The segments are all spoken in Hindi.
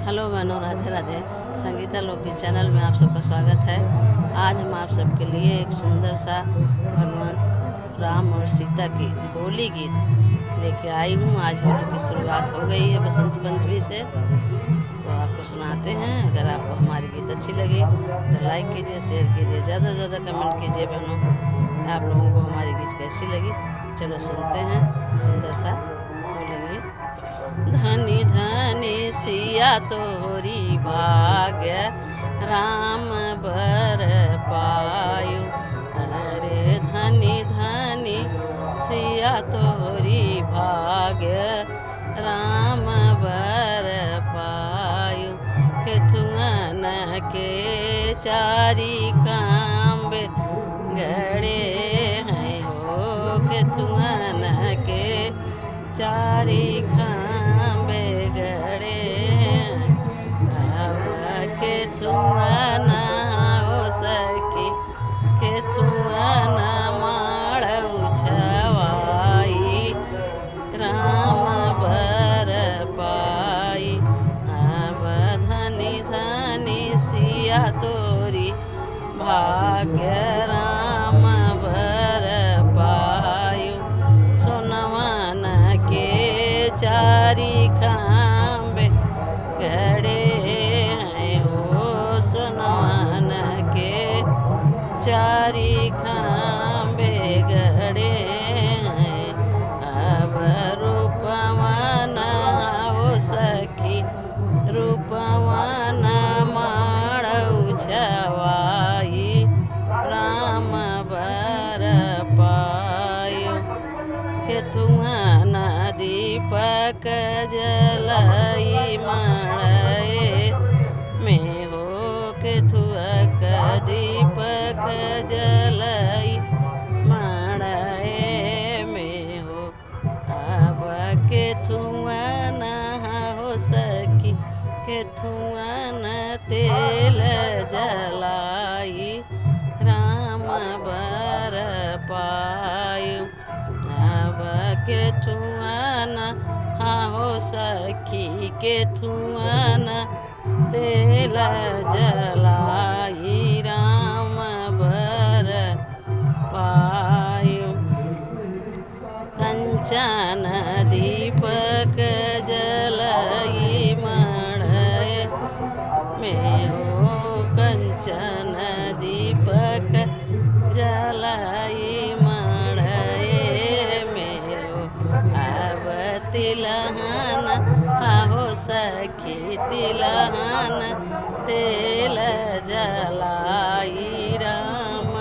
हेलो बहनों, राधे राधे। संगीता लोकगीत चैनल में आप सबका स्वागत है। आज हम आप सबके लिए एक सुंदर सा भगवान राम और सीता की होली गीत लेके आई हूँ। आज होली की शुरुआत हो गई है बसंत पंचमी से, तो आपको सुनाते हैं। अगर आपको हमारी गीत अच्छी लगी तो लाइक कीजिए, शेयर कीजिए, ज़्यादा से ज़्यादा कमेंट कीजिए बहनों। आप लोगों को हमारी गीत कैसी लगी, चलो सुनते हैं सुंदर सा होली गीत। धनी धनी सिया तोरी भाग्य राम बर पायो। अरे धनी धनी सिया तोरी भाग्य राम बर पायो। केथुअन के चारी कांबे गड़े हैं हो। केथुअन के चारी खांबे गड़े अब केथुअन हो सकी। केथुअन माड़ऊ छवाई राम बर पाई। अब धनी धनी सिया तोरी भाग्य राम बर पायो। सोनवन के चारी खांबे गड़े हैं हो। सोनवन के चारी खांबे गड़े हैं। अब रूपवन हो सखी। रूपवन माड़ऊ छवाई राम बर पायो। केथुअन दीपक जलई मणए में हो। केथुअक दीपक जलई मणए में हो। अब केथुअन हो सकी। केथुअन तेल जलाई राम बर पायो। अब केथुअन हो सखी। केथुअन तेल जलाई राम बर पायो। कंचन दीपक जलई मणए में हो। कंचन दीपक जलई मणए में हो। अब तिलहन हो सखी। तिलहन तेल जलाई राम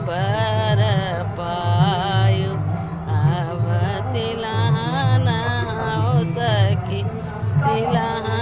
बर पायो। अब तिलहन हो सखी। तिलहन